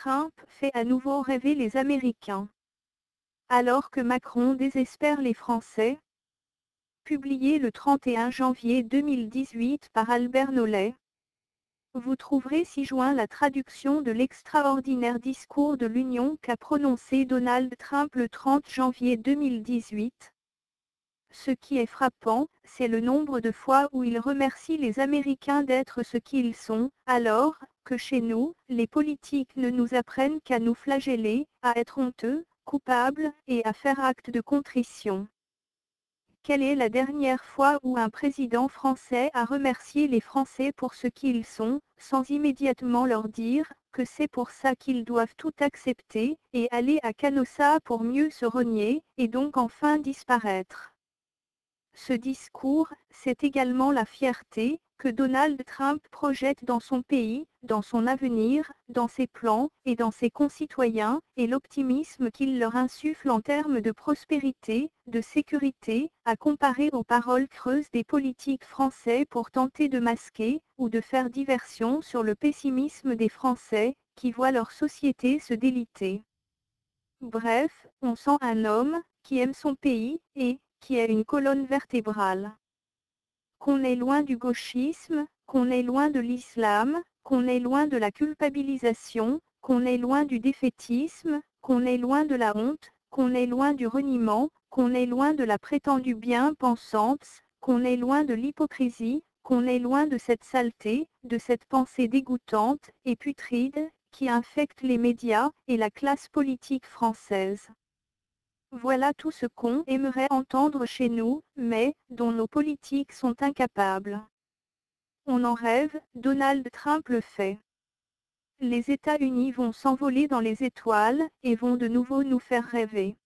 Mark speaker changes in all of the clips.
Speaker 1: Trump fait à nouveau rêver les Américains. Alors que Macron désespère les Français. Publié le 31 janvier 2018 par Albert Nollet. Vous trouverez ci-joint la traduction de l'extraordinaire discours de l'Union qu'a prononcé Donald Trump le 30 janvier 2018. Ce qui est frappant, c'est le nombre de fois où il remercie les Américains d'être ce qu'ils sont, alors que chez nous, les politiques ne nous apprennent qu'à nous flageller, à être honteux, coupables, et à faire acte de contrition. Quelle est la dernière fois où un président français a remercié les Français pour ce qu'ils sont, sans immédiatement leur dire que c'est pour ça qu'ils doivent tout accepter, et aller à Canossa pour mieux se renier, et donc enfin disparaître? Ce discours, c'est également la fierté que Donald Trump projette dans son pays, dans son avenir, dans ses plans, et dans ses concitoyens, et l'optimisme qu'il leur insuffle en termes de prospérité, de sécurité, à comparer aux paroles creuses des politiques français pour tenter de masquer, ou de faire diversion sur le pessimisme des Français, qui voient leur société se déliter. Bref, on sent un homme, qui aime son pays, et qui est une colonne vertébrale. Qu'on est loin du gauchisme, qu'on est loin de l'islam, qu'on est loin de la culpabilisation, qu'on est loin du défaitisme, qu'on est loin de la honte, qu'on est loin du reniement, qu'on est loin de la prétendue bien-pensance, qu'on est loin de l'hypocrisie, qu'on est loin de cette saleté, de cette pensée dégoûtante et putride, qui infecte les médias et la classe politique française. Voilà tout ce qu'on aimerait entendre chez nous, mais dont nos politiques sont incapables. On en rêve, Donald Trump le fait. Les États-Unis vont s'envoler dans les étoiles, et vont de nouveau nous faire rêver.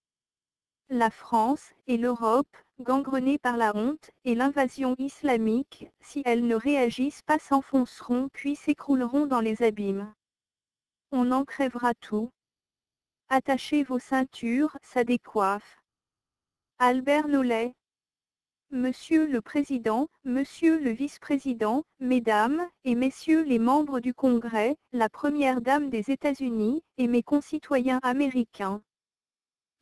Speaker 1: La France et l'Europe, gangrenées par la honte et l'invasion islamique, si elles ne réagissent pas s'enfonceront puis s'écrouleront dans les abîmes. On en crèvera tout. Attachez vos ceintures, ça décoiffe. Albert Nollet. Monsieur le Président, Monsieur le Vice-président, Mesdames et Messieurs les membres du Congrès, la Première Dame des États-Unis, et mes concitoyens américains.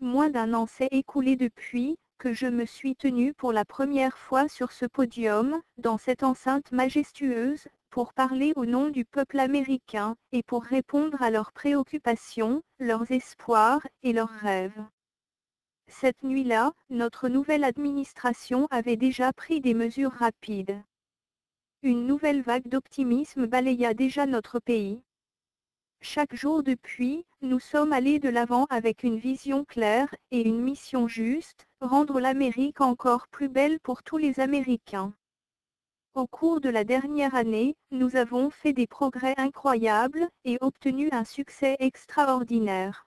Speaker 1: Moins d'un an s'est écoulé depuis que je me suis tenu pour la première fois sur ce podium, dans cette enceinte majestueuse, pour parler au nom du peuple américain, et pour répondre à leurs préoccupations, leurs espoirs et leurs rêves. Cette nuit-là, notre nouvelle administration avait déjà pris des mesures rapides. Une nouvelle vague d'optimisme balaya déjà notre pays. Chaque jour depuis, nous sommes allés de l'avant avec une vision claire et une mission juste, rendre l'Amérique encore plus belle pour tous les Américains. Au cours de la dernière année, nous avons fait des progrès incroyables et obtenu un succès extraordinaire.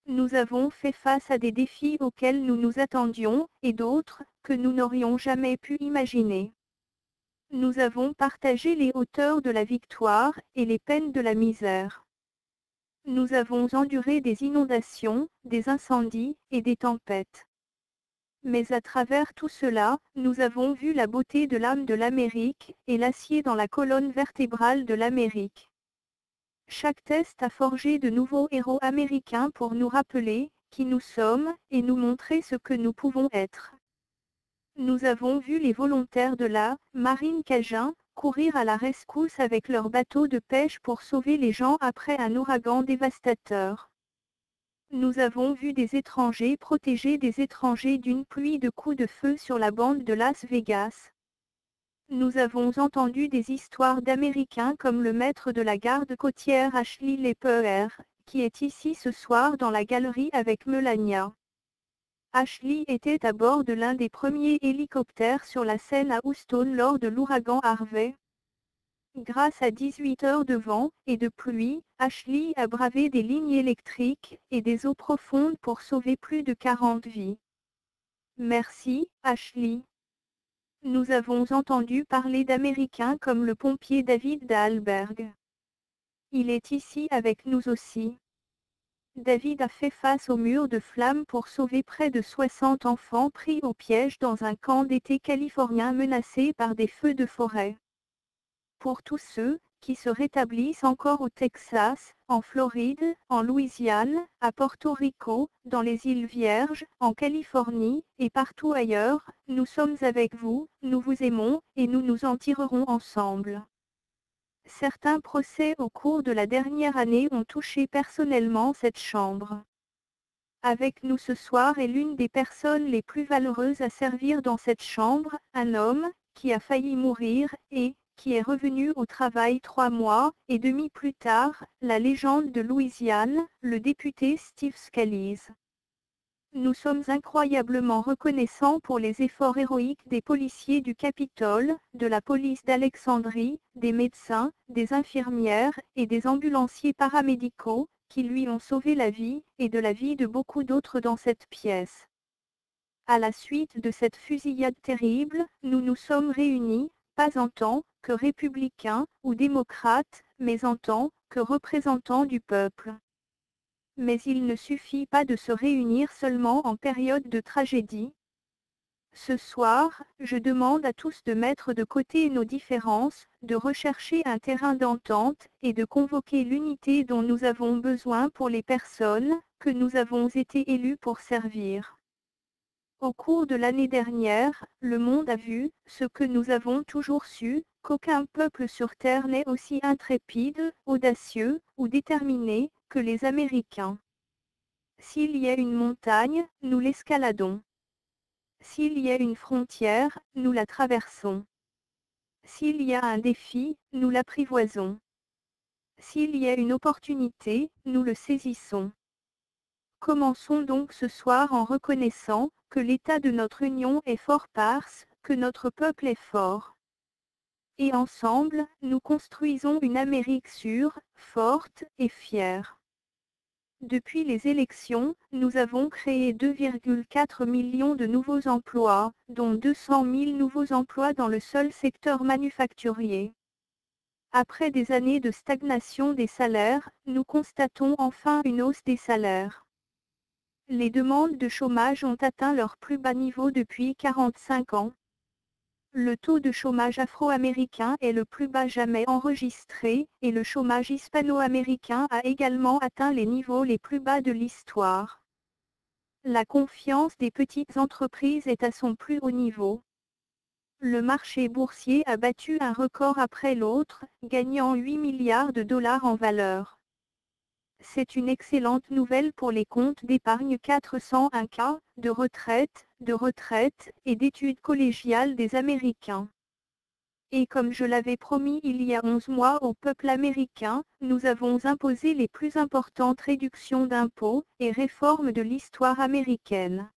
Speaker 1: Nous avons fait face à des défis auxquels nous nous attendions, et d'autres, que nous n'aurions jamais pu imaginer. Nous avons partagé les hauteurs de la victoire, et les peines de la misère. Nous avons enduré des inondations, des incendies, et des tempêtes. Mais à travers tout cela, nous avons vu la beauté de l'âme de l'Amérique, et l'acier dans la colonne vertébrale de l'Amérique. Chaque test a forgé de nouveaux héros américains pour nous rappeler qui nous sommes, et nous montrer ce que nous pouvons être. Nous avons vu les volontaires de la marine Cajun courir à la rescousse avec leurs bateaux de pêche pour sauver les gens après un ouragan dévastateur. Nous avons vu des étrangers protéger des étrangers d'une pluie de coups de feu sur la bande de Las Vegas. Nous avons entendu des histoires d'Américains comme le maître de la garde côtière Ashley Leper, qui est ici ce soir dans la galerie avec Melania. Ashley était à bord de l'un des premiers hélicoptères sur la scène à Houston lors de l'ouragan Harvey. Grâce à 18 heures de vent et de pluie, Ashley a bravé des lignes électriques et des eaux profondes pour sauver plus de 40 vies. Merci, Ashley. Nous avons entendu parler d'Américains comme le pompier David Dahlberg. Il est ici avec nous aussi. David a fait face au mur de flammes pour sauver près de 60 enfants pris au piège dans un camp d'été californien menacé par des feux de forêt. Pour tous ceux qui se rétablissent encore au Texas, en Floride, en Louisiane, à Porto Rico, dans les îles Vierges, en Californie, et partout ailleurs, nous sommes avec vous, nous vous aimons, et nous nous en tirerons ensemble. Certains procès au cours de la dernière année ont touché personnellement cette chambre. Avec nous ce soir est l'une des personnes les plus valeureuses à servir dans cette chambre, un homme, qui a failli mourir, et, qui est revenu au travail 3 mois et demi plus tard, la légende de Louisiane, le député Steve Scalise. Nous sommes incroyablement reconnaissants pour les efforts héroïques des policiers du Capitole, de la police d'Alexandrie, des médecins, des infirmières, et des ambulanciers paramédicaux, qui lui ont sauvé la vie, et de la vie de beaucoup d'autres dans cette pièce. À la suite de cette fusillade terrible, nous nous sommes réunis, pas en tant que républicains ou démocrates, mais en tant que représentants du peuple. Mais il ne suffit pas de se réunir seulement en période de tragédie. Ce soir, je demande à tous de mettre de côté nos différences, de rechercher un terrain d'entente, et de convoquer l'unité dont nous avons besoin pour les personnes que nous avons été élus pour servir. Au cours de l'année dernière, le monde a vu, ce que nous avons toujours su, qu'aucun peuple sur Terre n'est aussi intrépide, audacieux, ou déterminé, que les Américains. S'il y a une montagne, nous l'escaladons. S'il y a une frontière, nous la traversons. S'il y a un défi, nous l'apprivoisons. S'il y a une opportunité, nous le saisissons. Commençons donc ce soir en reconnaissant que l'état de notre union est fort parce que notre peuple est fort. Et ensemble, nous construisons une Amérique sûre, forte et fière. Depuis les élections, nous avons créé 2,4 millions de nouveaux emplois, dont 200 000 nouveaux emplois dans le seul secteur manufacturier. Après des années de stagnation des salaires, nous constatons enfin une hausse des salaires. Les demandes de chômage ont atteint leur plus bas niveau depuis 45 ans. Le taux de chômage afro-américain est le plus bas jamais enregistré, et le chômage hispano-américain a également atteint les niveaux les plus bas de l'histoire. La confiance des petites entreprises est à son plus haut niveau. Le marché boursier a battu un record après l'autre, gagnant 8 milliards de dollars en valeur. C'est une excellente nouvelle pour les comptes d'épargne 401k, de retraite et d'études collégiales des Américains. Et comme je l'avais promis il y a 11 mois au peuple américain, nous avons imposé les plus importantes réductions d'impôts et réformes de l'histoire américaine.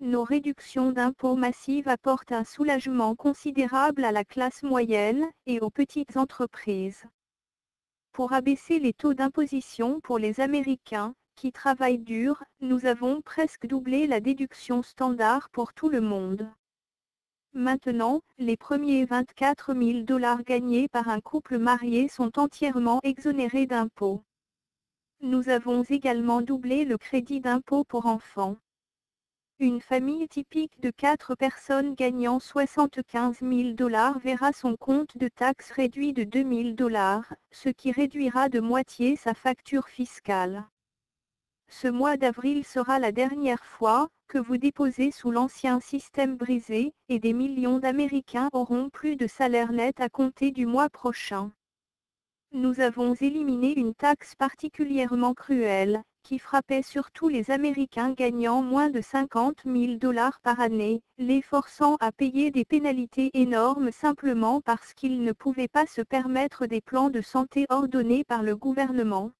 Speaker 1: Nos réductions d'impôts massives apportent un soulagement considérable à la classe moyenne et aux petites entreprises. Pour abaisser les taux d'imposition pour les Américains, qui travaillent dur, nous avons presque doublé la déduction standard pour tout le monde. Maintenant, les premiers 24 000 dollars gagnés par un couple marié sont entièrement exonérés d'impôts. Nous avons également doublé le crédit d'impôt pour enfants. Une famille typique de 4 personnes gagnant 75 000 dollars verra son compte de taxes réduit de 2 000 dollars, ce qui réduira de moitié sa facture fiscale. Ce mois d'avril sera la dernière fois que vous déposez sous l'ancien système brisé, et des millions d'Américains auront plus de salaire net à compter du mois prochain. Nous avons éliminé une taxe particulièrement cruelle, qui frappait surtout les Américains gagnant moins de 50 000 dollars par année, les forçant à payer des pénalités énormes simplement parce qu'ils ne pouvaient pas se permettre des plans de santé ordonnés par le gouvernement.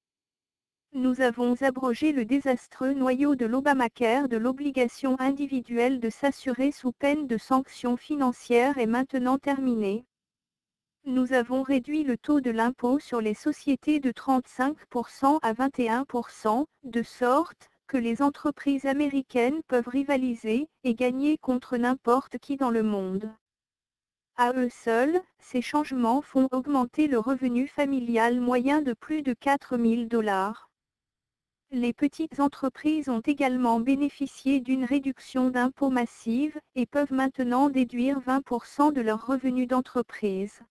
Speaker 1: Nous avons abrogé le désastreux noyau de l'Obamacare de l'obligation individuelle de s'assurer sous peine de sanctions financières est maintenant terminé. Nous avons réduit le taux de l'impôt sur les sociétés de 35% à 21%, de sorte que les entreprises américaines peuvent rivaliser et gagner contre n'importe qui dans le monde. À eux seuls, ces changements font augmenter le revenu familial moyen de plus de 4 000 dollars. Les petites entreprises ont également bénéficié d'une réduction d'impôt massive et peuvent maintenant déduire 20% de leurs revenus d'entreprise.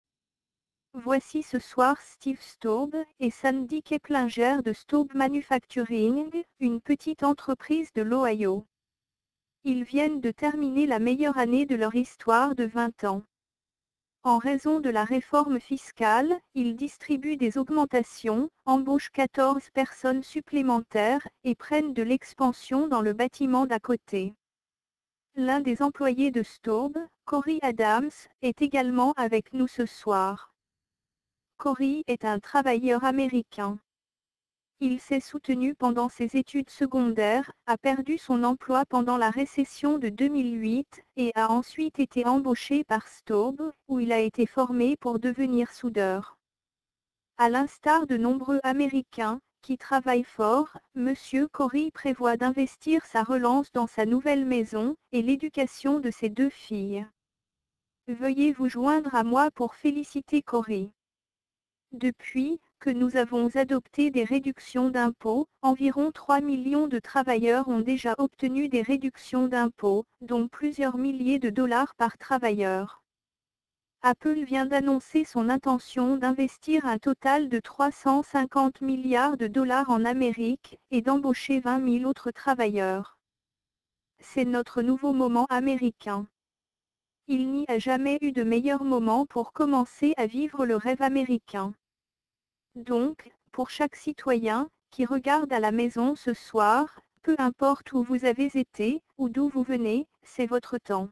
Speaker 1: Voici ce soir Steve Staub et Sandy Keplinger de Staub Manufacturing, une petite entreprise de l'Ohio. Ils viennent de terminer la meilleure année de leur histoire de 20 ans. En raison de la réforme fiscale, ils distribuent des augmentations, embauchent 14 personnes supplémentaires et prennent de l'expansion dans le bâtiment d'à côté. L'un des employés de Staub, Corey Adams, est également avec nous ce soir. Corey est un travailleur américain. Il s'est soutenu pendant ses études secondaires, a perdu son emploi pendant la récession de 2008 et a ensuite été embauché par Staub, où il a été formé pour devenir soudeur. À l'instar de nombreux Américains qui travaillent fort, M. Corey prévoit d'investir sa relance dans sa nouvelle maison et l'éducation de ses 2 filles. Veuillez vous joindre à moi pour féliciter Corey. Depuis que nous avons adopté des réductions d'impôts, environ 3 millions de travailleurs ont déjà obtenu des réductions d'impôts, dont plusieurs milliers de dollars par travailleur. Apple vient d'annoncer son intention d'investir un total de 350 milliards de dollars en Amérique et d'embaucher 20 000 autres travailleurs. C'est notre nouveau moment américain. Il n'y a jamais eu de meilleur moment pour commencer à vivre le rêve américain. Donc, pour chaque citoyen qui regarde à la maison ce soir, peu importe où vous avez été ou d'où vous venez, c'est votre temps.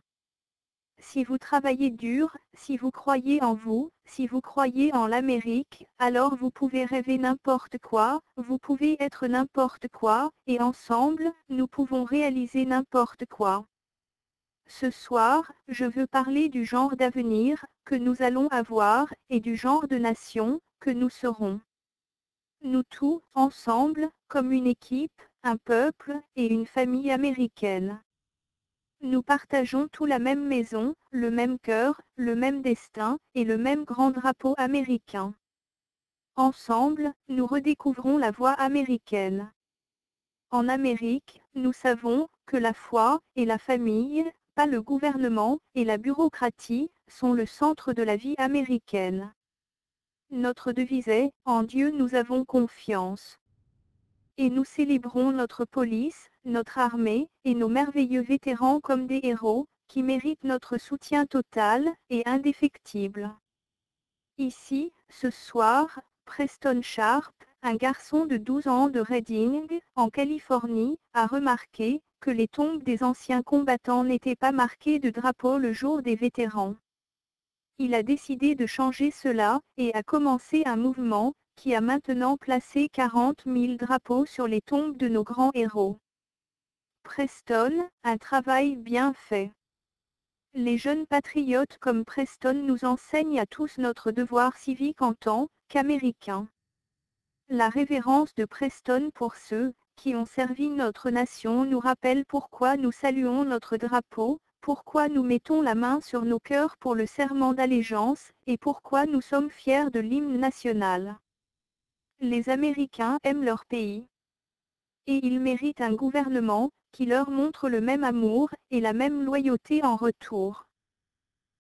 Speaker 1: Si vous travaillez dur, si vous croyez en vous, si vous croyez en l'Amérique, alors vous pouvez rêver n'importe quoi, vous pouvez être n'importe quoi, et ensemble, nous pouvons réaliser n'importe quoi. Ce soir, je veux parler du genre d'avenir que nous allons avoir et du genre de nation que nous serons. Nous tous, ensemble, comme une équipe, un peuple et une famille américaine. Nous partageons tous la même maison, le même cœur, le même destin et le même grand drapeau américain. Ensemble, nous redécouvrons la voie américaine. En Amérique, nous savons que la foi et la famille, pas le gouvernement et la bureaucratie, sont le centre de la vie américaine. Notre devise est « En Dieu nous avons confiance ». Et nous célébrons notre police, notre armée, et nos merveilleux vétérans comme des héros, qui méritent notre soutien total et indéfectible. Ici, ce soir, Preston Sharp, un garçon de 12 ans de Redding, en Californie, a remarqué que les tombes des anciens combattants n'étaient pas marquées de drapeau le jour des vétérans. Il a décidé de changer cela, et a commencé un mouvement, qui a maintenant placé 40 000 drapeaux sur les tombes de nos grands héros. Preston, un travail bien fait. Les jeunes patriotes comme Preston nous enseignent à tous notre devoir civique en tant qu'Américains. La révérence de Preston pour ceux qui ont servi notre nation nous rappelle pourquoi nous saluons notre drapeau, pourquoi nous mettons la main sur nos cœurs pour le serment d'allégeance, et pourquoi nous sommes fiers de l'hymne national. Les Américains aiment leur pays. Et ils méritent un gouvernement qui leur montre le même amour et la même loyauté en retour.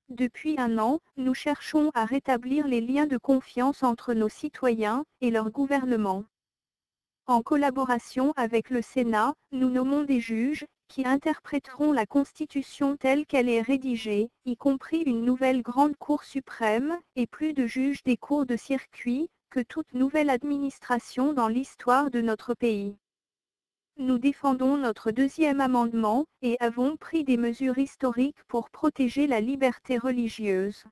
Speaker 1: Depuis un an, nous cherchons à rétablir les liens de confiance entre nos citoyens et leur gouvernement. En collaboration avec le Sénat, nous nommons des juges qui interpréteront la Constitution telle qu'elle est rédigée, y compris une nouvelle grande Cour suprême, et plus de juges des cours de circuit que toute nouvelle administration dans l'histoire de notre pays. Nous défendons notre deuxième amendement, et avons pris des mesures historiques pour protéger la liberté religieuse.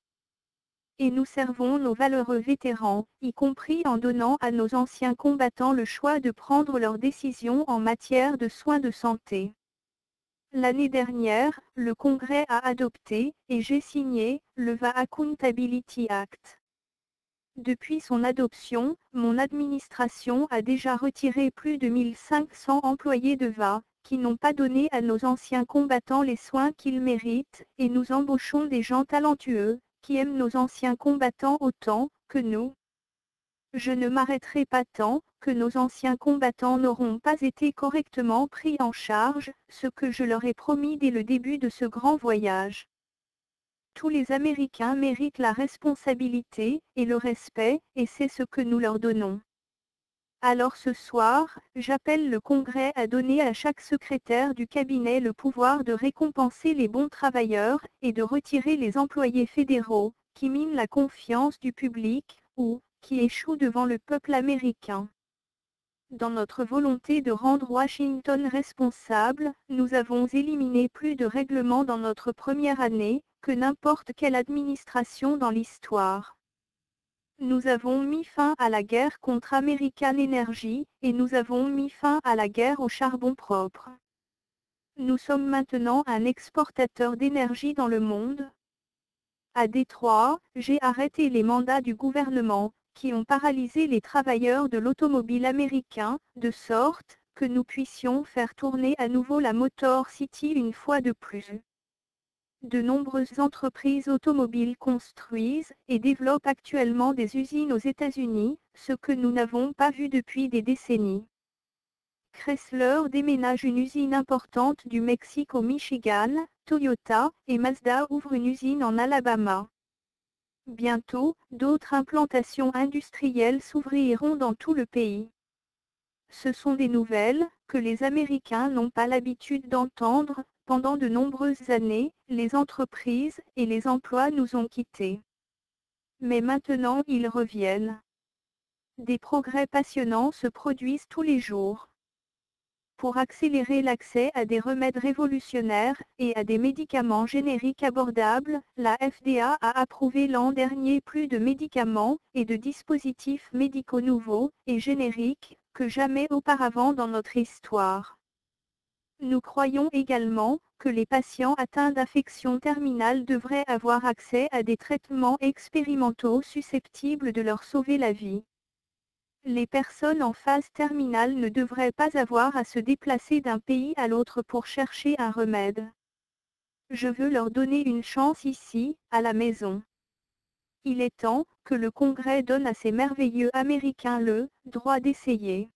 Speaker 1: Et nous servons nos valeureux vétérans, y compris en donnant à nos anciens combattants le choix de prendre leurs décisions en matière de soins de santé. L'année dernière, le Congrès a adopté, et j'ai signé, le VA Accountability Act. Depuis son adoption, mon administration a déjà retiré plus de 1500 employés de VA, qui n'ont pas donné à nos anciens combattants les soins qu'ils méritent, et nous embauchons des gens talentueux, qui aiment nos anciens combattants autant que nous. Je ne m'arrêterai pas tant que nos anciens combattants n'auront pas été correctement pris en charge, ce que je leur ai promis dès le début de ce grand voyage. Tous les Américains méritent la responsabilité et le respect, et c'est ce que nous leur donnons. Alors ce soir, j'appelle le Congrès à donner à chaque secrétaire du cabinet le pouvoir de récompenser les bons travailleurs et de retirer les employés fédéraux, qui minent la confiance du public, ou qui échouent devant le peuple américain. Dans notre volonté de rendre Washington responsable, nous avons éliminé plus de règlements dans notre première année que n'importe quelle administration dans l'histoire. Nous avons mis fin à la guerre contre American Energy, et nous avons mis fin à la guerre au charbon propre. Nous sommes maintenant un exportateur d'énergie dans le monde. À Détroit, j'ai arrêté les mandats du gouvernement, qui ont paralysé les travailleurs de l'automobile américain, de sorte que nous puissions faire tourner à nouveau la Motor City une fois de plus. De nombreuses entreprises automobiles construisent et développent actuellement des usines aux États-Unis, ce que nous n'avons pas vu depuis des décennies. Chrysler déménage une usine importante du Mexique au Michigan, Toyota et Mazda ouvrent une usine en Alabama. Bientôt, d'autres implantations industrielles s'ouvriront dans tout le pays. Ce sont des nouvelles que les Américains n'ont pas l'habitude d'entendre. Pendant de nombreuses années, les entreprises et les emplois nous ont quittés. Mais maintenant ils reviennent. Des progrès passionnants se produisent tous les jours. Pour accélérer l'accès à des remèdes révolutionnaires et à des médicaments génériques abordables, la FDA a approuvé l'an dernier plus de médicaments et de dispositifs médicaux nouveaux et génériques que jamais auparavant dans notre histoire. Nous croyons également que les patients atteints d'affections terminales devraient avoir accès à des traitements expérimentaux susceptibles de leur sauver la vie. Les personnes en phase terminale ne devraient pas avoir à se déplacer d'un pays à l'autre pour chercher un remède. Je veux leur donner une chance ici, à la maison. Il est temps que le Congrès donne à ces merveilleux Américains le droit d'essayer.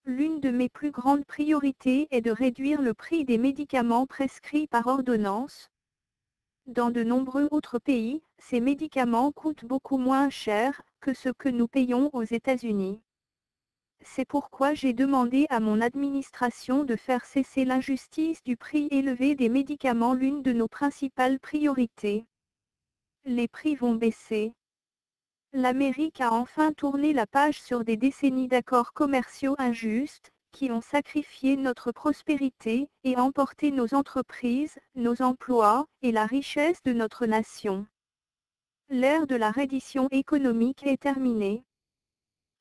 Speaker 1: L'une de mes plus grandes priorités est de réduire le prix des médicaments prescrits par ordonnance. Dans de nombreux autres pays, ces médicaments coûtent beaucoup moins cher que ce que nous payons aux États-Unis. C'est pourquoi j'ai demandé à mon administration de faire cesser l'injustice du prix élevé des médicaments, l'une de nos principales priorités. Les prix vont baisser. L'Amérique a enfin tourné la page sur des décennies d'accords commerciaux injustes, qui ont sacrifié notre prospérité et emporté nos entreprises, nos emplois, et la richesse de notre nation. L'ère de la reddition économique est terminée.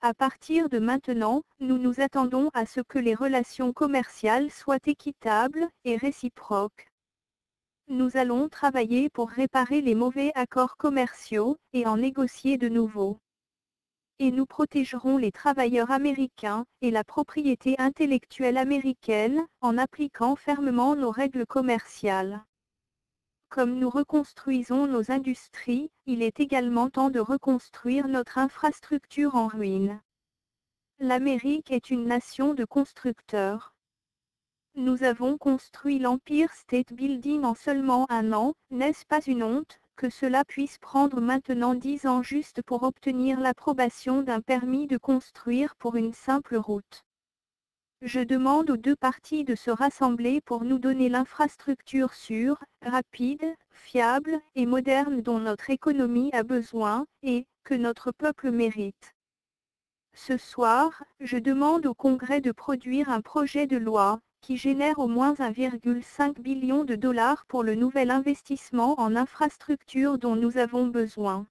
Speaker 1: À partir de maintenant, nous nous attendons à ce que les relations commerciales soient équitables et réciproques. Nous allons travailler pour réparer les mauvais accords commerciaux et en négocier de nouveaux. Et nous protégerons les travailleurs américains et la propriété intellectuelle américaine en appliquant fermement nos règles commerciales. Comme nous reconstruisons nos industries, il est également temps de reconstruire notre infrastructure en ruine. L'Amérique est une nation de constructeurs. Nous avons construit l'Empire State Building en seulement un an, n'est-ce pas une honte, que cela puisse prendre maintenant 10 ans juste pour obtenir l'approbation d'un permis de construire pour une simple route. Je demande aux deux parties de se rassembler pour nous donner l'infrastructure sûre, rapide, fiable et moderne dont notre économie a besoin, et que notre peuple mérite. Ce soir, je demande au Congrès de produire un projet de loi qui génère au moins 1,5 billion de dollars pour le nouvel investissement en infrastructure dont nous avons besoin.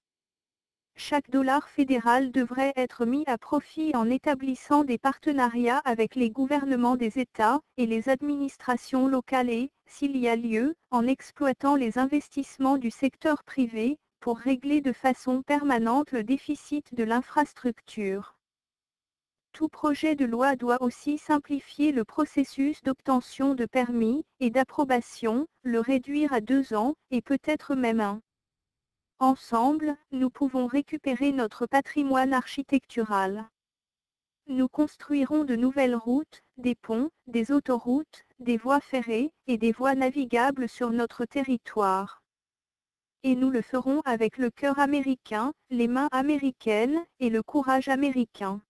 Speaker 1: Chaque dollar fédéral devrait être mis à profit en établissant des partenariats avec les gouvernements des États et les administrations locales et, s'il y a lieu, en exploitant les investissements du secteur privé, pour régler de façon permanente le déficit de l'infrastructure. Tout projet de loi doit aussi simplifier le processus d'obtention de permis et d'approbation, le réduire à 2 ans, et peut-être même 1. Ensemble, nous pouvons récupérer notre patrimoine architectural. Nous construirons de nouvelles routes, des ponts, des autoroutes, des voies ferrées, et des voies navigables sur notre territoire. Et nous le ferons avec le cœur américain, les mains américaines, et le courage américain.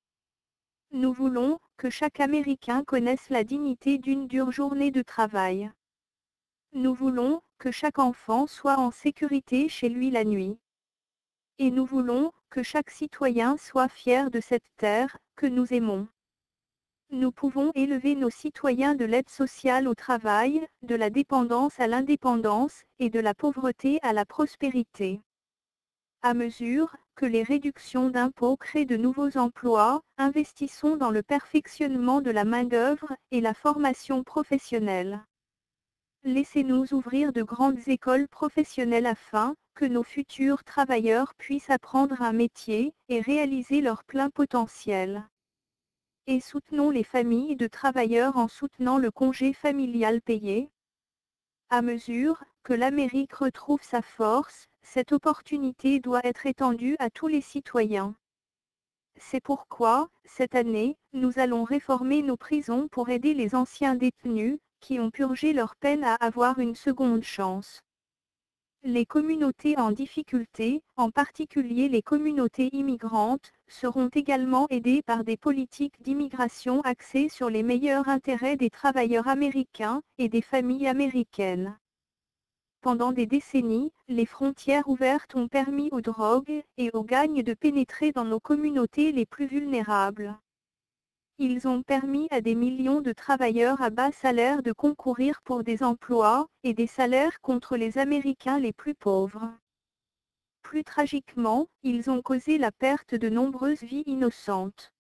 Speaker 1: Nous voulons que chaque Américain connaisse la dignité d'une dure journée de travail. Nous voulons que chaque enfant soit en sécurité chez lui la nuit. Et nous voulons que chaque citoyen soit fier de cette terre que nous aimons. Nous pouvons élever nos citoyens de l'aide sociale au travail, de la dépendance à l'indépendance, et de la pauvreté à la prospérité. À mesure que les réductions d'impôts créent de nouveaux emplois, investissons dans le perfectionnement de la main-d'œuvre et la formation professionnelle. Laissez-nous ouvrir de grandes écoles professionnelles afin que nos futurs travailleurs puissent apprendre un métier et réaliser leur plein potentiel. Et soutenons les familles de travailleurs en soutenant le congé familial payé. À mesure que l'Amérique retrouve sa force, cette opportunité doit être étendue à tous les citoyens. C'est pourquoi, cette année, nous allons réformer nos prisons pour aider les anciens détenus, qui ont purgé leur peine à avoir une seconde chance. Les communautés en difficulté, en particulier les communautés immigrantes, seront également aidées par des politiques d'immigration axées sur les meilleurs intérêts des travailleurs américains et des familles américaines. Pendant des décennies, les frontières ouvertes ont permis aux drogues et aux gangs de pénétrer dans nos communautés les plus vulnérables. Ils ont permis à des millions de travailleurs à bas salaire de concourir pour des emplois et des salaires contre les Américains les plus pauvres. Plus tragiquement, ils ont causé la perte de nombreuses vies innocentes.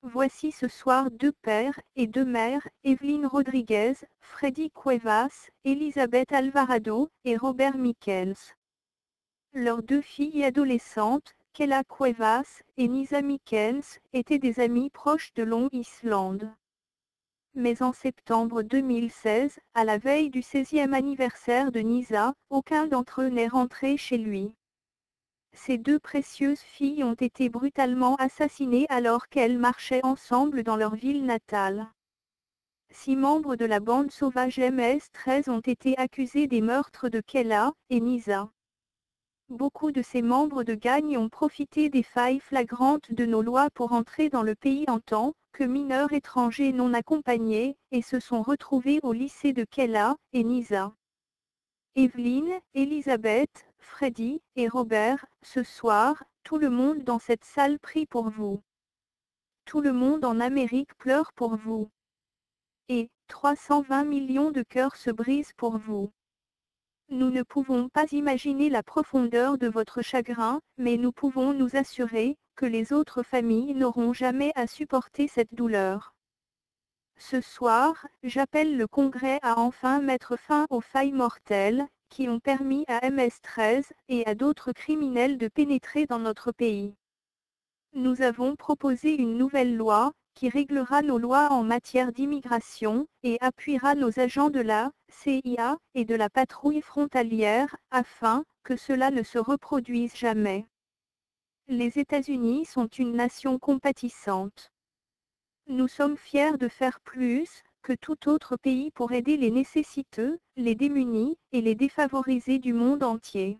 Speaker 1: Voici ce soir deux pères et deux mères, Evelyn Rodriguez, Freddy Cuevas, Elizabeth Alvarado et Robert Michels. Leurs deux filles adolescentes, Kayla Cuevas et Nisa Michels, étaient des amis proches de Long Island. Mais en septembre 2016, à la veille du 16e anniversaire de Nisa, aucun d'entre eux n'est rentré chez lui. Ces deux précieuses filles ont été brutalement assassinées alors qu'elles marchaient ensemble dans leur ville natale. 6 membres de la bande sauvage MS-13 ont été accusés des meurtres de Kayla et Nisa. Beaucoup de ces membres de gang ont profité des failles flagrantes de nos lois pour entrer dans le pays en tant que mineurs étrangers non accompagnés, et se sont retrouvés au lycée de Kayla et Nisa. Evelyn, Elizabeth, Freddy et Robert, ce soir, tout le monde dans cette salle prie pour vous. Tout le monde en Amérique pleure pour vous. Et 320 millions de cœurs se brisent pour vous. Nous ne pouvons pas imaginer la profondeur de votre chagrin, mais nous pouvons nous assurer que les autres familles n'auront jamais à supporter cette douleur. Ce soir, j'appelle le Congrès à enfin mettre fin aux failles mortelles qui ont permis à MS-13 et à d'autres criminels de pénétrer dans notre pays. Nous avons proposé une nouvelle loi qui réglera nos lois en matière d'immigration, et appuiera nos agents de la CIA et de la patrouille frontalière, afin que cela ne se reproduise jamais. Les États-Unis sont une nation compatissante. Nous sommes fiers de faire plus que tout autre pays pour aider les nécessiteux, les démunis et les défavorisés du monde entier.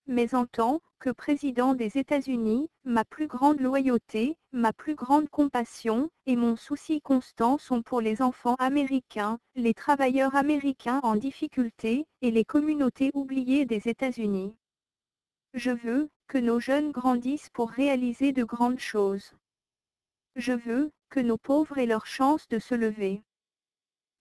Speaker 1: Mais en tant que président des États-Unis, ma plus grande loyauté, ma plus grande compassion, et mon souci constant sont pour les enfants américains, les travailleurs américains en difficulté, et les communautés oubliées des États-Unis. Je veux que nos jeunes grandissent pour réaliser de grandes choses. Je veux que nos pauvres aient leur chance de se lever.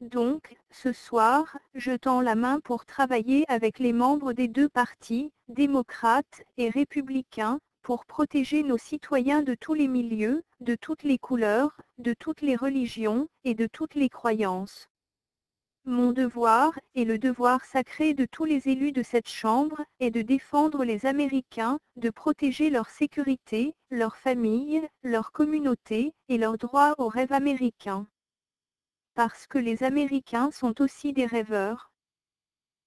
Speaker 1: Donc, ce soir, je tends la main pour travailler avec les membres des deux partis, démocrates et républicains, pour protéger nos citoyens de tous les milieux, de toutes les couleurs, de toutes les religions et de toutes les croyances. Mon devoir, et le devoir sacré de tous les élus de cette Chambre, est de défendre les Américains, de protéger leur sécurité, leur famille, leur communauté, et leur droit au rêve américain. Parce que les Américains sont aussi des rêveurs.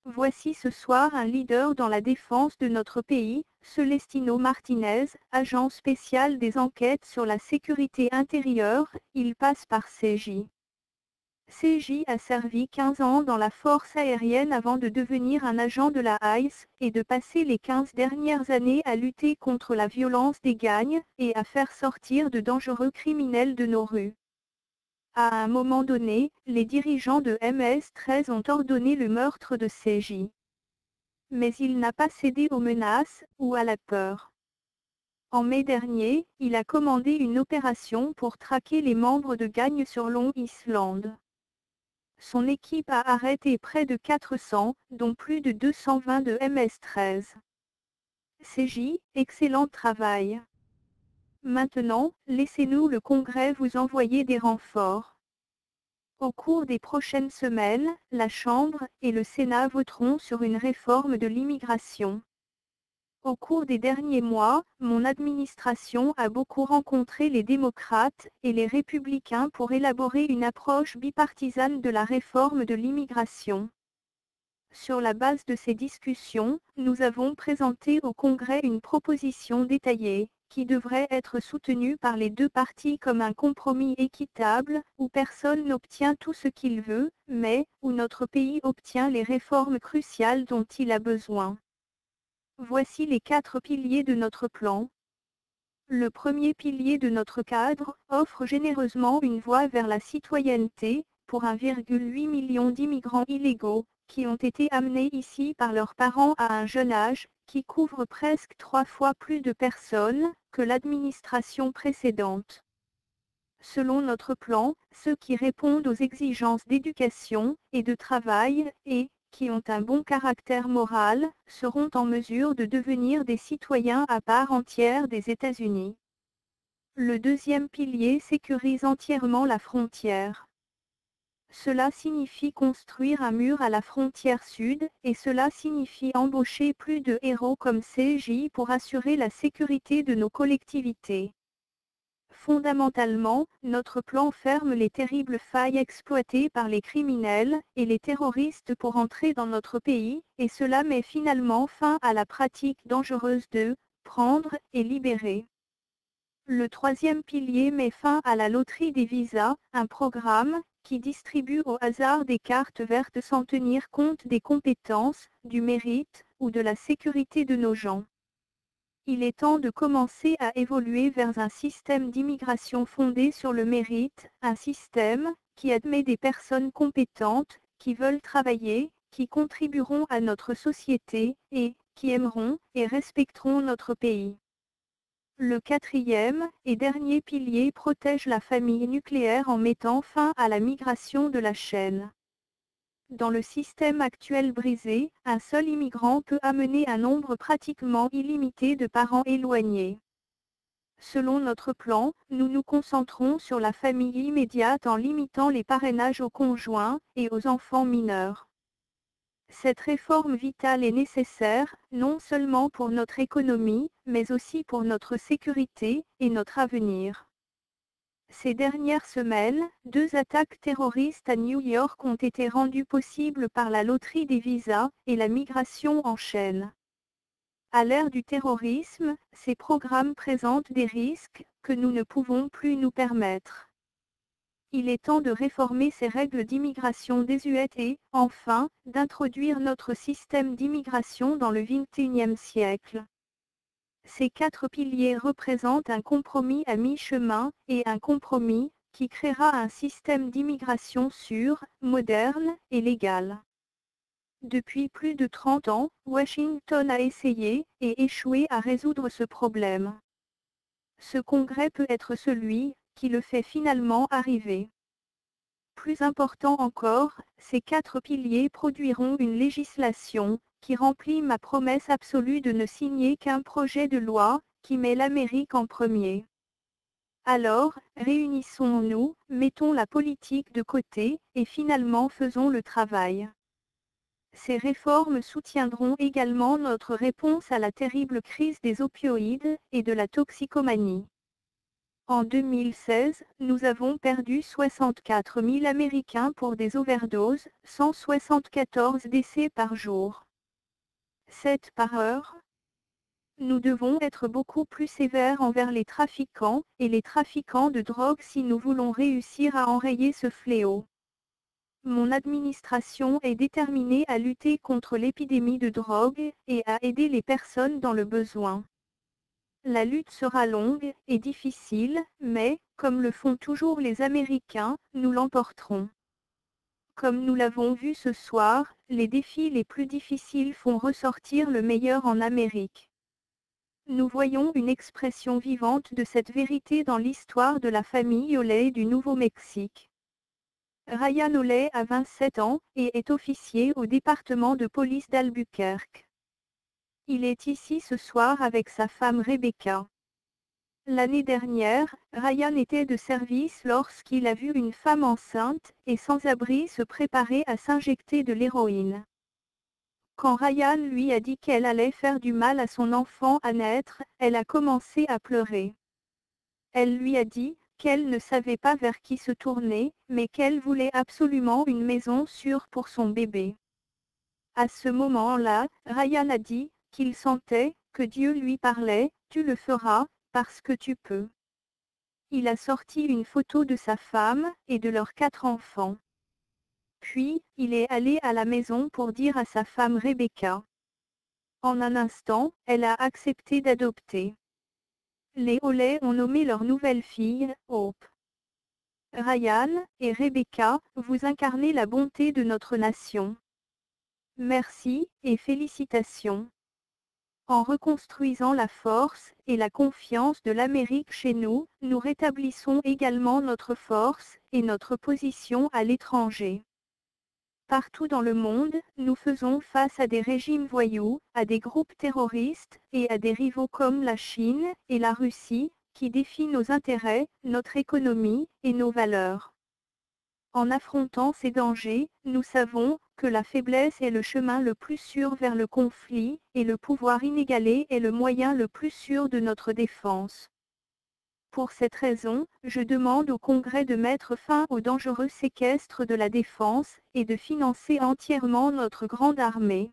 Speaker 1: Voici ce soir un leader dans la défense de notre pays, Celestino Martinez, agent spécial des enquêtes sur la sécurité intérieure, il passe par CJ. CJ a servi 15 ans dans la force aérienne avant de devenir un agent de la ICE, et de passer les 15 dernières années à lutter contre la violence des gangs, et à faire sortir de dangereux criminels de nos rues. À un moment donné, les dirigeants de MS-13 ont ordonné le meurtre de CJ. Mais il n'a pas cédé aux menaces, ou à la peur. En mai dernier, il a commandé une opération pour traquer les membres de gangs sur Long Island. Son équipe a arrêté près de 400, dont plus de 220 de MS-13. CJ, excellent travail. Maintenant, laissez-nous le Congrès vous envoyer des renforts. Au cours des prochaines semaines, la Chambre et le Sénat voteront sur une réforme de l'immigration. Au cours des derniers mois, mon administration a beaucoup rencontré les démocrates et les républicains pour élaborer une approche bipartisane de la réforme de l'immigration. Sur la base de ces discussions, nous avons présenté au Congrès une proposition détaillée, qui devrait être soutenue par les deux parties comme un compromis équitable, où personne n'obtient tout ce qu'il veut, mais où notre pays obtient les réformes cruciales dont il a besoin. Voici les 4 piliers de notre plan. Le premier pilier de notre cadre offre généreusement une voie vers la citoyenneté, pour 1,8 million d'immigrants illégaux, qui ont été amenés ici par leurs parents à un jeune âge, qui couvre presque 3 fois plus de personnes que l'administration précédente. Selon notre plan, ceux qui répondent aux exigences d'éducation et de travail, et qui ont un bon caractère moral, seront en mesure de devenir des citoyens à part entière des États-Unis. Le deuxième pilier sécurise entièrement la frontière. Cela signifie construire un mur à la frontière sud, et cela signifie embaucher plus de héros comme CJ pour assurer la sécurité de nos collectivités. Fondamentalement, notre plan ferme les terribles failles exploitées par les criminels et les terroristes pour entrer dans notre pays, et cela met finalement fin à la pratique dangereuse de prendre et libérer. Le troisième pilier met fin à la loterie des visas, un programme qui distribue au hasard des cartes vertes sans tenir compte des compétences, du mérite ou de la sécurité de nos gens. Il est temps de commencer à évoluer vers un système d'immigration fondé sur le mérite, un système qui admet des personnes compétentes, qui veulent travailler, qui contribueront à notre société, et qui aimeront et respecteront notre pays. Le quatrième et dernier pilier protège la famille nucléaire en mettant fin à la migration de la chaîne. Dans le système actuel brisé, un seul immigrant peut amener un nombre pratiquement illimité de parents éloignés. Selon notre plan, nous nous concentrons sur la famille immédiate en limitant les parrainages aux conjoints et aux enfants mineurs. Cette réforme vitale est nécessaire, non seulement pour notre économie, mais aussi pour notre sécurité et notre avenir. Ces dernières semaines, 2 attaques terroristes à New York ont été rendues possibles par la loterie des visas et la migration en chaîne. À l'ère du terrorisme, ces programmes présentent des risques que nous ne pouvons plus nous permettre. Il est temps de réformer ces règles d'immigration désuètes et, enfin, d'introduire notre système d'immigration dans le XXIe siècle. Ces 4 piliers représentent un compromis à mi-chemin, et un compromis qui créera un système d'immigration sûr, moderne et légal. Depuis plus de 30 ans, Washington a essayé et échoué à résoudre ce problème. Ce congrès peut être celui qui le fait finalement arriver. Plus important encore, ces 4 piliers produiront une législation qui remplit ma promesse absolue de ne signer qu'un projet de loi qui met l'Amérique en premier. Alors, réunissons-nous, mettons la politique de côté, et finalement faisons le travail. Ces réformes soutiendront également notre réponse à la terrible crise des opioïdes et de la toxicomanie. En 2016, nous avons perdu 64 000 Américains pour des overdoses, 174 décès par jour. 7 par heure. Nous devons être beaucoup plus sévères envers les trafiquants et les trafiquants de drogue si nous voulons réussir à enrayer ce fléau. Mon administration est déterminée à lutter contre l'épidémie de drogue et à aider les personnes dans le besoin. La lutte sera longue et difficile, mais, comme le font toujours les Américains, nous l'emporterons. Comme nous l'avons vu ce soir, les défis les plus difficiles font ressortir le meilleur en Amérique. Nous voyons une expression vivante de cette vérité dans l'histoire de la famille Oley du Nouveau-Mexique. Ryan Oley a 27 ans et est officier au département de police d'Albuquerque. Il est ici ce soir avec sa femme Rebecca. L'année dernière, Ryan était de service lorsqu'il a vu une femme enceinte et sans abri se préparer à s'injecter de l'héroïne. Quand Ryan lui a dit qu'elle allait faire du mal à son enfant à naître, elle a commencé à pleurer. Elle lui a dit qu'elle ne savait pas vers qui se tourner, mais qu'elle voulait absolument une maison sûre pour son bébé. À ce moment-là, Ryan a dit qu'il sentait que Dieu lui parlait, « Tu le feras, parce que tu peux ». Il a sorti une photo de sa femme et de leurs 4 enfants. Puis, il est allé à la maison pour dire à sa femme Rebecca. En un instant, elle a accepté d'adopter. Les Oley ont nommé leur nouvelle fille, Hope. Ryan et Rebecca, vous incarnez la bonté de notre nation. Merci, et félicitations. En reconstruisant la force et la confiance de l'Amérique chez nous, nous rétablissons également notre force et notre position à l'étranger. Partout dans le monde, nous faisons face à des régimes voyous, à des groupes terroristes, et à des rivaux comme la Chine et la Russie, qui défient nos intérêts, notre économie, et nos valeurs. En affrontant ces dangers, nous savons que la faiblesse est le chemin le plus sûr vers le conflit, et le pouvoir inégalé est le moyen le plus sûr de notre défense. Pour cette raison, je demande au Congrès de mettre fin au dangereux séquestre de la défense, et de financer entièrement notre grande armée.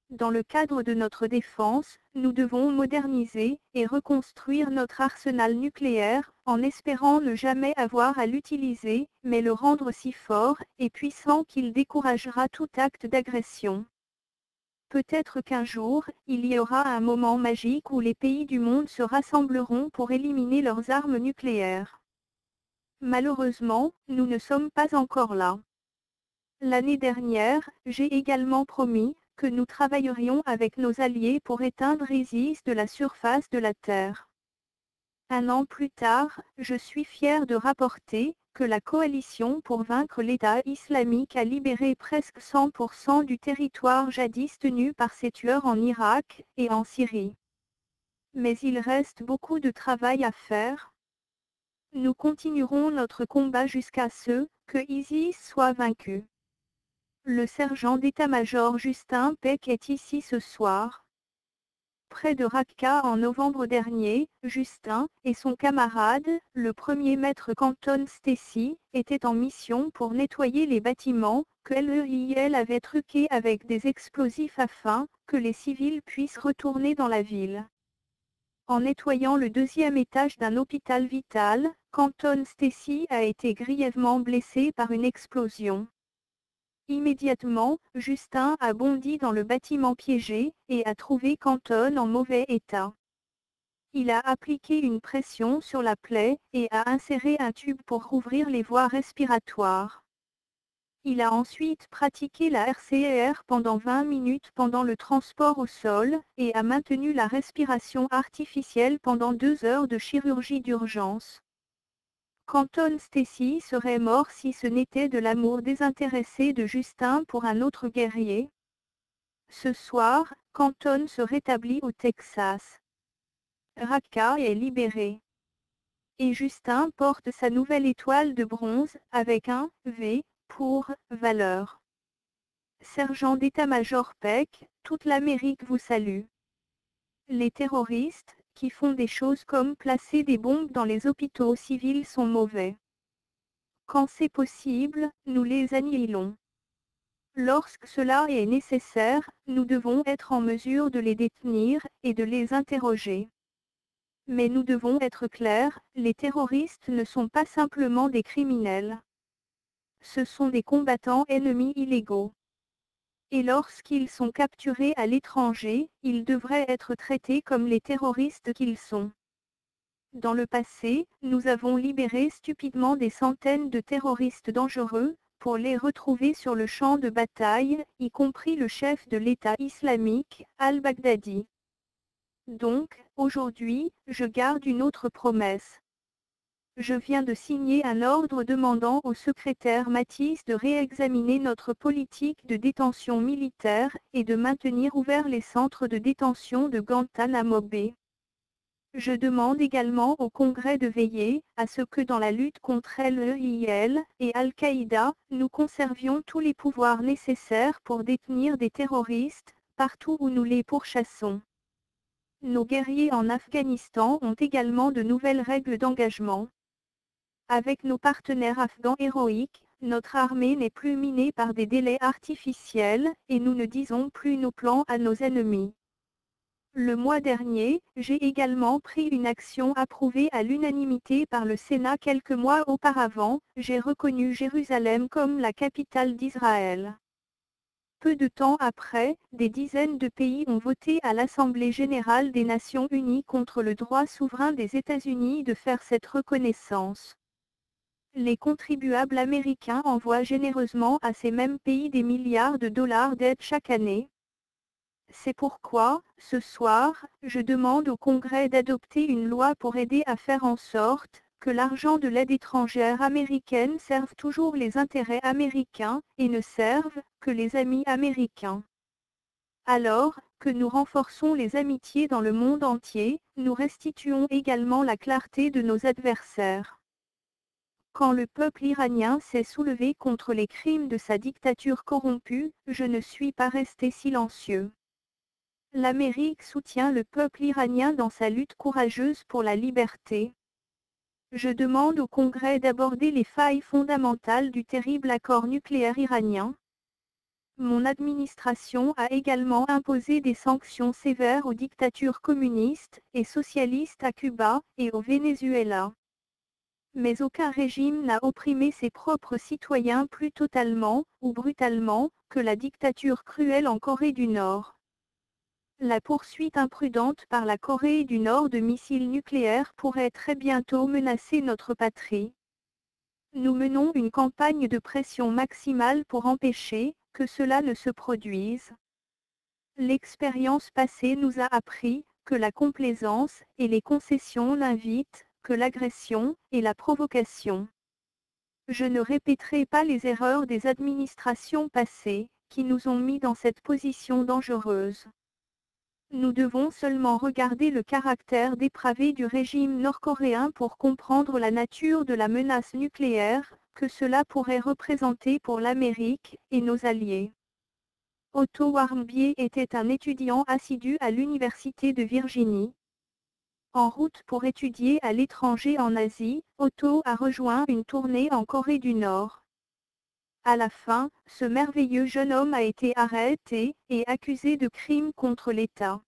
Speaker 1: Dans le cadre de notre défense, nous devons moderniser et reconstruire notre arsenal nucléaire, en espérant ne jamais avoir à l'utiliser, mais le rendre si fort et puissant qu'il découragera tout acte d'agression. Peut-être qu'un jour, il y aura un moment magique où les pays du monde se rassembleront pour éliminer leurs armes nucléaires. Malheureusement, nous ne sommes pas encore là. L'année dernière, j'ai également promis que nous travaillerions avec nos alliés pour éteindre ISIS de la surface de la Terre. Un an plus tard, je suis fier de rapporter que la coalition pour vaincre l'État islamique a libéré presque 100% du territoire jadis tenu par ces tueurs en Irak et en Syrie. Mais il reste beaucoup de travail à faire. Nous continuerons notre combat jusqu'à ce que ISIS soit vaincu. Le sergent d'état-major Justin Peck est ici ce soir. Près de Raqqa en novembre dernier, Justin et son camarade, le premier maître Canton Stacy, étaient en mission pour nettoyer les bâtiments que l'EIL avait truqués avec des explosifs afin que les civils puissent retourner dans la ville. En nettoyant le 2e étage d'un hôpital vital, Canton Stacy a été grièvement blessé par une explosion. Immédiatement, Justin a bondi dans le bâtiment piégé, et a trouvé Canton en mauvais état. Il a appliqué une pression sur la plaie, et a inséré un tube pour rouvrir les voies respiratoires. Il a ensuite pratiqué la RCR pendant 20 minutes pendant le transport au sol, et a maintenu la respiration artificielle pendant 2 heures de chirurgie d'urgence. Canton Stacy serait mort si ce n'était de l'amour désintéressé de Justin pour un autre guerrier. Ce soir, Canton se rétablit au Texas. Raqqa est libéré. Et Justin porte sa nouvelle étoile de bronze, avec un « V » pour « valeur ». Sergent d'état-major Peck, toute l'Amérique vous salue. Les terroristes, qui font des choses comme placer des bombes dans les hôpitaux civils sont mauvais. Quand c'est possible, nous les annihilons. Lorsque cela est nécessaire, nous devons être en mesure de les détenir et de les interroger. Mais nous devons être clairs, les terroristes ne sont pas simplement des criminels. ce sont des combattants ennemis illégaux. Et lorsqu'ils sont capturés à l'étranger, ils devraient être traités comme les terroristes qu'ils sont. Dans le passé, nous avons libéré stupidement des centaines de terroristes dangereux, pour les retrouver sur le champ de bataille, y compris le chef de l'État islamique, al-Baghdadi. Donc, aujourd'hui, je garde une autre promesse. Je viens de signer un ordre demandant au secrétaire Mattis de réexaminer notre politique de détention militaire, et de maintenir ouverts les centres de détention de Guantanamo Bay. Je demande également au Congrès de veiller à ce que dans la lutte contre l'EIL et Al-Qaïda, nous conservions tous les pouvoirs nécessaires pour détenir des terroristes, partout où nous les pourchassons. Nos guerriers en Afghanistan ont également de nouvelles règles d'engagement. Avec nos partenaires afghans héroïques, notre armée n'est plus minée par des délais artificiels, et nous ne disons plus nos plans à nos ennemis. Le mois dernier, j'ai également pris une action approuvée à l'unanimité par le Sénat quelques mois auparavant, j'ai reconnu Jérusalem comme la capitale d'Israël. Peu de temps après, des dizaines de pays ont voté à l'Assemblée générale des Nations unies contre le droit souverain des États-Unis de faire cette reconnaissance. Les contribuables américains envoient généreusement à ces mêmes pays des milliards de dollars d'aide chaque année. C'est pourquoi, ce soir, je demande au Congrès d'adopter une loi pour aider à faire en sorte que l'argent de l'aide étrangère américaine serve toujours les intérêts américains, et ne serve que les amis américains. Alors que nous renforçons les amitiés dans le monde entier, nous restituons également la clarté de nos adversaires. Quand le peuple iranien s'est soulevé contre les crimes de sa dictature corrompue, je ne suis pas resté silencieux. L'Amérique soutient le peuple iranien dans sa lutte courageuse pour la liberté. Je demande au Congrès d'aborder les failles fondamentales du terrible accord nucléaire iranien. Mon administration a également imposé des sanctions sévères aux dictatures communistes et socialistes à Cuba et au Venezuela. Mais aucun régime n'a opprimé ses propres citoyens plus totalement ou brutalement que la dictature cruelle en Corée du Nord. La poursuite imprudente par la Corée du Nord de missiles nucléaires pourrait très bientôt menacer notre patrie. Nous menons une campagne de pression maximale pour empêcher que cela ne se produise. L'expérience passée nous a appris que la complaisance et les concessions n'invitent que l'agression et la provocation. Je ne répéterai pas les erreurs des administrations passées, qui nous ont mis dans cette position dangereuse. Nous devons seulement regarder le caractère dépravé du régime nord-coréen pour comprendre la nature de la menace nucléaire que cela pourrait représenter pour l'Amérique et nos alliés. Otto Warmbier était un étudiant assidu à l'Université de Virginie. En route pour étudier à l'étranger en Asie, Otto a rejoint une tournée en Corée du Nord. À la fin, ce merveilleux jeune homme a été arrêté et accusé de crimes contre l'État.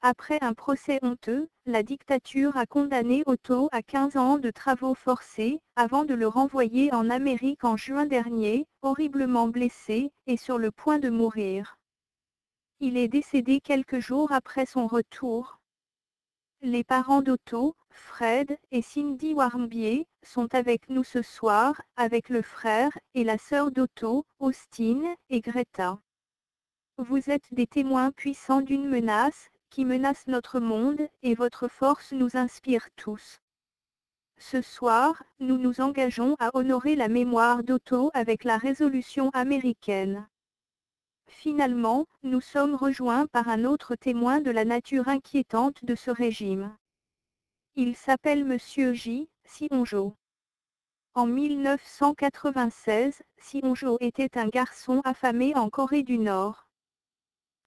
Speaker 1: Après un procès honteux, la dictature a condamné Otto à 15 ans de travaux forcés, avant de le renvoyer en Amérique en juin dernier, horriblement blessé, et sur le point de mourir. Il est décédé quelques jours après son retour. Les parents d'Otto, Fred et Cindy Warmbier, sont avec nous ce soir, avec le frère et la sœur d'Otto, Austin et Greta. Vous êtes des témoins puissants d'une menace, qui menace notre monde, et votre force nous inspire tous. Ce soir, nous nous engageons à honorer la mémoire d'Otto avec la résolution américaine. Finalement, nous sommes rejoints par un autre témoin de la nature inquiétante de ce régime. Il s'appelle Monsieur Ji Seong-jo. En 1996, Seong-jo était un garçon affamé en Corée du Nord.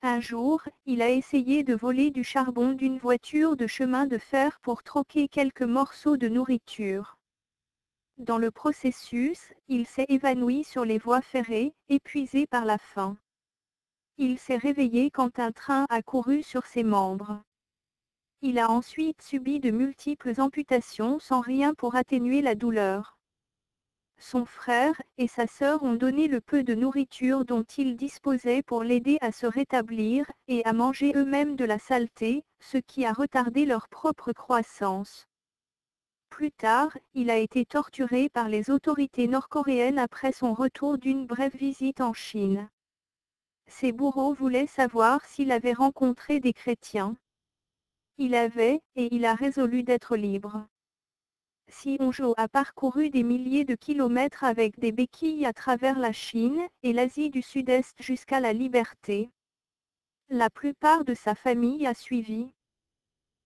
Speaker 1: Un jour, il a essayé de voler du charbon d'une voiture de chemin de fer pour troquer quelques morceaux de nourriture. Dans le processus, il s'est évanoui sur les voies ferrées, épuisé par la faim. Il s'est réveillé quand un train a couru sur ses membres. Il a ensuite subi de multiples amputations sans rien pour atténuer la douleur. Son frère et sa sœur ont donné le peu de nourriture dont ils disposaient pour l'aider à se rétablir et à manger eux-mêmes de la saleté, ce qui a retardé leur propre croissance. Plus tard, il a été torturé par les autorités nord-coréennes après son retour d'une brève visite en Chine. Ses bourreaux voulaient savoir s'il avait rencontré des chrétiens. Il avait, et il a résolu d'être libre. Sionjo a parcouru des milliers de kilomètres avec des béquilles à travers la Chine et l'Asie du Sud-Est jusqu'à la liberté. La plupart de sa famille a suivi.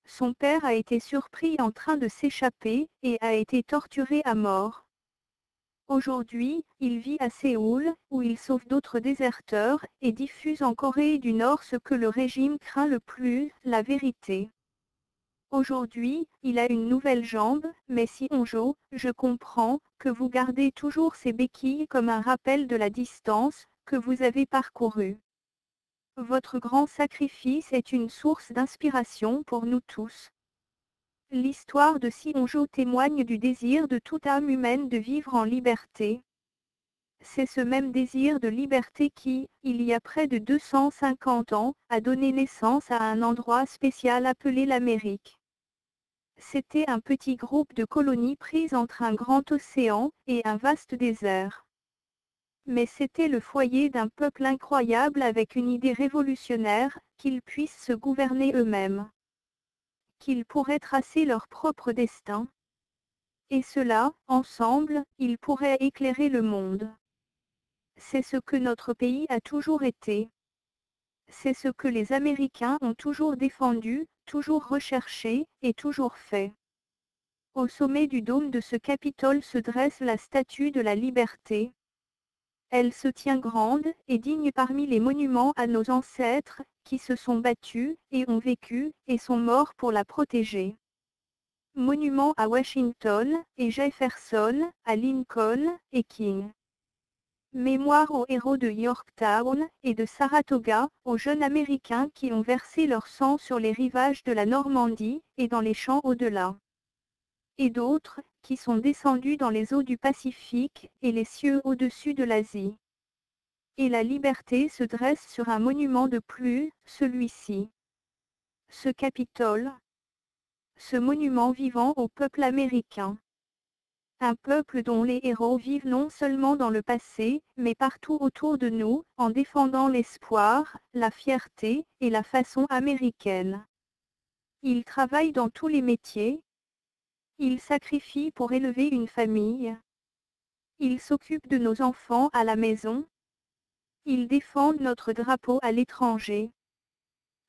Speaker 1: Son père a été surpris en train de s'échapper et a été torturé à mort. Aujourd'hui, il vit à Séoul, où il sauve d'autres déserteurs et diffuse en Corée du Nord ce que le régime craint le plus, la vérité. Aujourd'hui, il a une nouvelle jambe, mais Sionjo, je comprends que vous gardez toujours ces béquilles comme un rappel de la distance que vous avez parcourue. Votre grand sacrifice est une source d'inspiration pour nous tous. L'histoire de Sionjo témoigne du désir de toute âme humaine de vivre en liberté. C'est ce même désir de liberté qui, il y a près de 250 ans, a donné naissance à un endroit spécial appelé l'Amérique. C'était un petit groupe de colonies prises entre un grand océan et un vaste désert. Mais c'était le foyer d'un peuple incroyable avec une idée révolutionnaire, qu'ils puissent se gouverner eux-mêmes. Qu'ils pourraient tracer leur propre destin. Et cela, ensemble, ils pourraient éclairer le monde. C'est ce que notre pays a toujours été. C'est ce que les Américains ont toujours défendu, toujours recherché, et toujours fait. Au sommet du dôme de ce Capitole se dresse la statue de la liberté. Elle se tient grande et digne parmi les monuments à nos ancêtres, qui se sont battus, et ont vécu, et sont morts pour la protéger. Monument à Washington, et Jefferson, à Lincoln, et King. Mémoire aux héros de Yorktown et de Saratoga, aux jeunes Américains qui ont versé leur sang sur les rivages de la Normandie, et dans les champs au-delà. Et d'autres, qui sont descendus dans les eaux du Pacifique, et les cieux au-dessus de l'Asie. Et la liberté se dresse sur un monument de plus, celui-ci. Ce Capitole. Ce monument vivant au peuple américain. Un peuple dont les héros vivent non seulement dans le passé, mais partout autour de nous, en défendant l'espoir, la fierté, et la façon américaine. Ils travaillent dans tous les métiers. Ils sacrifient pour élever une famille. Ils s'occupent de nos enfants à la maison. Ils défendent notre drapeau à l'étranger.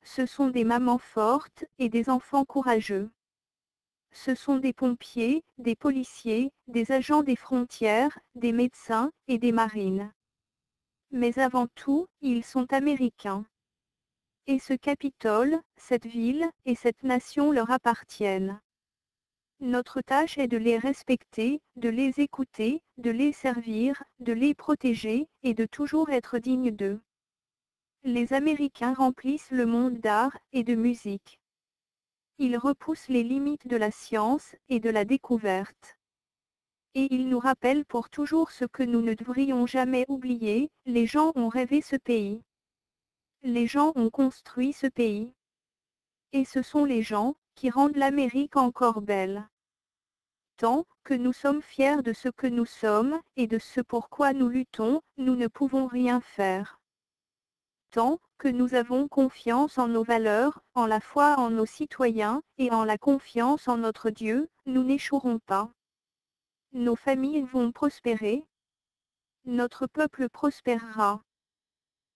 Speaker 1: Ce sont des mamans fortes, et des enfants courageux. Ce sont des pompiers, des policiers, des agents des frontières, des médecins, et des marines. Mais avant tout, ils sont américains. Et ce Capitole, cette ville, et cette nation leur appartiennent. Notre tâche est de les respecter, de les écouter, de les servir, de les protéger, et de toujours être dignes d'eux. Les Américains remplissent le monde d'art et de musique. Ils repoussent les limites de la science et de la découverte. Et ils nous rappellent pour toujours ce que nous ne devrions jamais oublier, les gens ont rêvé ce pays. Les gens ont construit ce pays. Et ce sont les gens qui rendent l'Amérique encore belle. Tant que nous sommes fiers de ce que nous sommes, et de ce pourquoi nous luttons, nous ne pouvons rien faire. Tant que nous avons confiance en nos valeurs, en la foi en nos citoyens, et en la confiance en notre Dieu, nous n'échouerons pas. Nos familles vont prospérer. Notre peuple prospérera.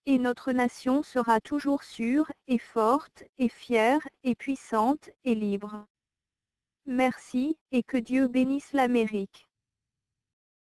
Speaker 1: Et notre nation sera toujours sûre, et forte, et fière, et puissante, et libre. Merci, et que Dieu bénisse l'Amérique.